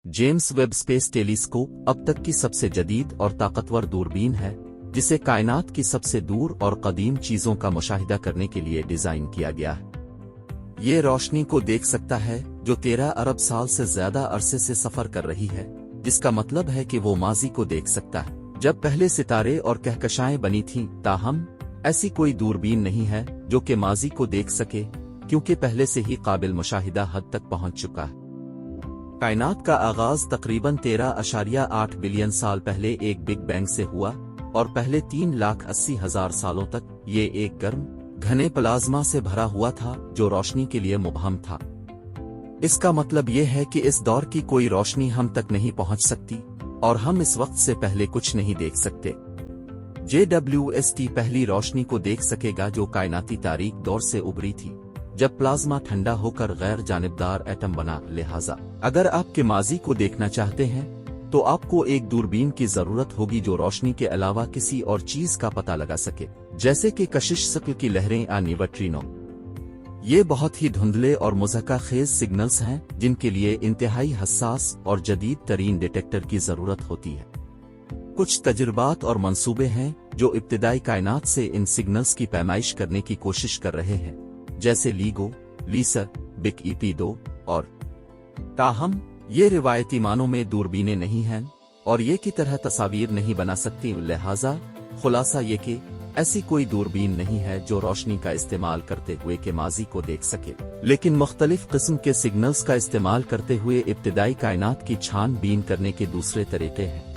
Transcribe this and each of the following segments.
James Webb space telescope अब तक की सबसे जदीद और ताकतवर दूरबीन है, जिसे कायनात की सबसे दूर और कदीम चीजों का मुशाहिदा करने के लिए डिजाइन किया गया है। ये रोशनी को देख सकता है जो 13 अरब साल से ज्यादा अरसे से सफर कर रही है, जिसका मतलब है कि वो माजी को देख सकता है जब पहले सितारे और कहकशाएं बनी थीं। ताहम ऐसी कोई दूरबीन नहीं है जो कि माजी को देख सके, क्योंकि पहले से ही काबिल मुशाहिदा हद तक पहुंच चुका है। कायनात का आगाज तकरीबन 13.8 बिलियन साल पहले एक बिग बैंग से हुआ और पहले 3,80,000 सालों तक ये एक गर्म घने प्लाज्मा से भरा हुआ था जो रोशनी के लिए मुबहम था। इसका मतलब ये है कि इस दौर की कोई रोशनी हम तक नहीं पहुंच सकती और हम इस वक्त से पहले कुछ नहीं देख सकते। JWST पहली रोशनी को देख सकेगा जो कायनाती तारीख दौर से उभरी थी, जब प्लाज्मा ठंडा होकर गैर जानिबदार एटम बना। लिहाजा अगर आपके माजी को देखना चाहते हैं तो आपको एक दूरबीन की जरूरत होगी जो रोशनी के अलावा किसी और चीज का पता लगा सके, जैसे कि कशिश शक्ल की लहरें या न्यूट्रिनो। ये बहुत ही धुंधले और मुज़क्का खेज सिग्नल्स हैं जिनके लिए इंतहाई हसास और जदीद तरीन डिटेक्टर की जरूरत होती है। कुछ तजुर्बात और मंसूबे हैं जो इब्तिदाई कायनात से इन सिग्नल्स की पैमाइश करने की कोशिश कर रहे हैं, जैसे लीगो, लीसर, बिग EP2 और ताहम ये रिवायती मानों में दूरबीनें नहीं हैं और ये की तरह तस्वीर नहीं बना सकती। लिहाजा खुलासा ये कि ऐसी कोई दूरबीन नहीं है जो रोशनी का इस्तेमाल करते हुए के माजी को देख सके, लेकिन मुख्तलिफ किस्म के सिग्नल्स का इस्तेमाल करते हुए इब्तिदाई कायनात की छानबीन करने के दूसरे तरीके हैं।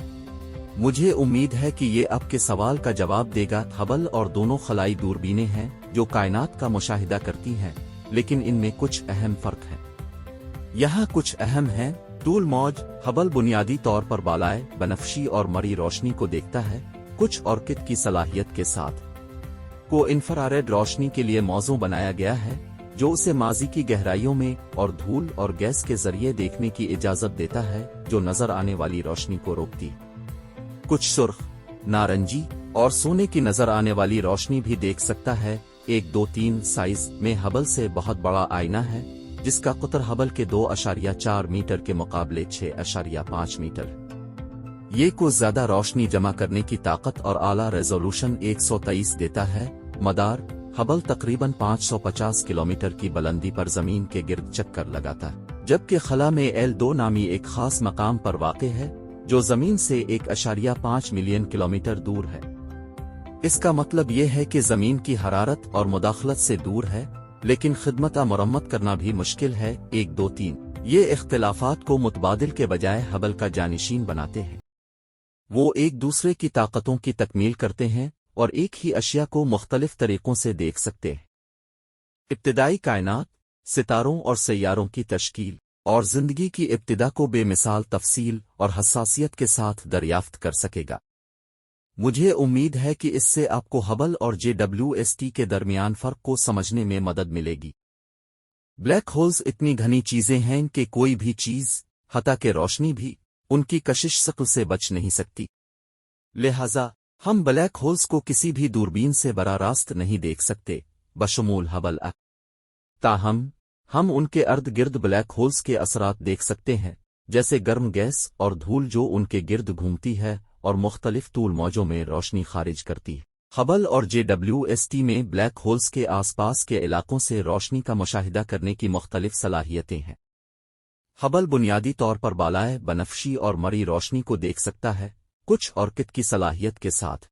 मुझे उम्मीद है कि ये आपके सवाल का जवाब देगा। हबल और दोनों खलाई दूरबीनें हैं जो कायनात का मुशाहिदा करती हैं, लेकिन इनमें कुछ अहम फर्क हैं। यहाँ कुछ अहम हैं। टूल मौज हबल बुनियादी तौर पर बालाए बनफशी और मरी रोशनी को देखता है, कुछ ऑर्किड की सलाहियत के साथ। को इंफ्रारेड रोशनी के लिए मौजू बनाया गया है जो उसे माजी की गहराइयों में और धूल और गैस के जरिए देखने की इजाजत देता है जो नजर आने वाली रोशनी को रोकती है। कुछ सुर्ख, नारंगी और सोने की नजर आने वाली रोशनी भी देख सकता है। 1-2-3 साइज में हबल से बहुत बड़ा आईना है जिसका कुतर हबल के 2.4 मीटर के मुकाबले 6.5 मीटर। ये को ज्यादा रोशनी जमा करने की ताकत और आला रेजोल्यूशन 123 देता है। मदार हबल तकरीबन 550 किलोमीटर की बुलंदी पर जमीन के गिर्द चक्कर लगाता है, जबकि खला में L2 नामी एक खास मकाम पर वाक़े है जो जमीन से 1.5 मिलियन किलोमीटर दूर है। इसका मतलब यह है कि जमीन की हरारत और मुदाखलत से दूर है, लेकिन खिदमत मरम्मत करना भी मुश्किल है। 1-2-3 ये इख्तिलाफात को मुतबादिल के बजाय हबल का जानिशीन बनाते हैं। वो एक दूसरे की ताकतों की तकमील करते हैं और एक ही अशिया को मुख्तलिफ तरीकों से देख सकते हैं। इब्तिदाई कायनात, सितारों और सैयारों की तश्कील और जिंदगी की इब्तिदा को बेमिसाल तफसील और हसासियत के साथ दरियाफ्त कर सकेगा। मुझे उम्मीद है कि इससे आपको हबल और JWST के दरमियान फर्क को समझने में मदद मिलेगी। ब्लैक होल्स इतनी घनी चीजें हैं कि कोई भी चीज, हता के रोशनी भी, उनकी कशिश शक्ल से बच नहीं सकती। लिहाजा हम ब्लैक होल्स को किसी भी दूरबीन से बराह रास्त नहीं देख सकते, बशमूल हबल। ताहम हम उनके अर्द गिर्द ब्लैक होल्स के असरात देख सकते हैं, जैसे गर्म गैस और धूल जो उनके गिर्द घूमती है और मुख्तलिफ तूल मौजों में रोशनी खारिज करती है। हबल और JWST में ब्लैक होल्स के आसपास के इलाकों से रोशनी का मुशाहिदा करने की मुख्तलिफ सलाहियतें हैं। हबल बुनियादी तौर पर बालाए बनफशी और मरी रोशनी को देख सकता है, कुछ ऑर्किड की सलाहियत के साथ।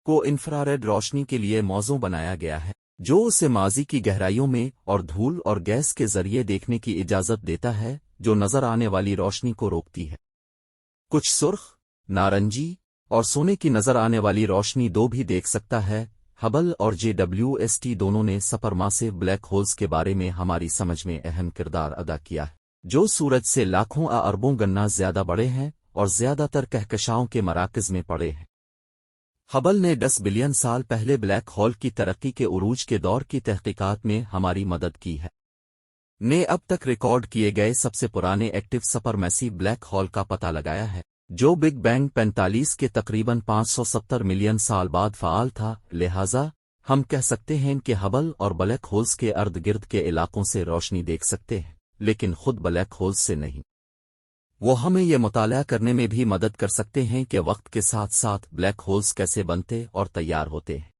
को इंफ्रारेड रोशनी के लिए मौजू बनाया गया है जो उसे माजी की गहराइयों में और धूल और गैस के जरिए देखने की इजाजत देता है जो नजर आने वाली रोशनी को रोकती है। कुछ सुर्ख, नारंगी और सोने की नजर आने वाली रोशनी दो भी देख सकता है। हबल और JWST दोनों ने सुपरमासिव ब्लैक होल्स के बारे में हमारी समझ में अहम किरदार अदा किया है, जो सूरज से लाखों अरबों गन्ना ज्यादा बड़े हैं और ज्यादातर कहकशाओं के मराकज में पड़े हैं। हबल ने 10 बिलियन साल पहले ब्लैक होल की तरक्की के उरूज के दौर की तहकीकात में हमारी मदद की है। ने अब तक रिकॉर्ड किए गए सबसे पुराने एक्टिव सुपरमैसिव ब्लैक होल का पता लगाया है, जो बिग बैंग 45 के तकरीबन 570 मिलियन साल बाद फ़ाल था। लिहाजा हम कह सकते हैं कि हबल और ब्लैक होल्स के अर्द गिर्द के इलाकों से रोशनी देख सकते हैं, लेकिन खुद ब्लैक होल्स से नहीं। وہ ہمیں یہ مطالعہ کرنے میں بھی مدد کر سکتے ہیں کہ وقت کے ساتھ ساتھ بلیک ہولز کیسے بنتے اور تیار ہوتے ہیں۔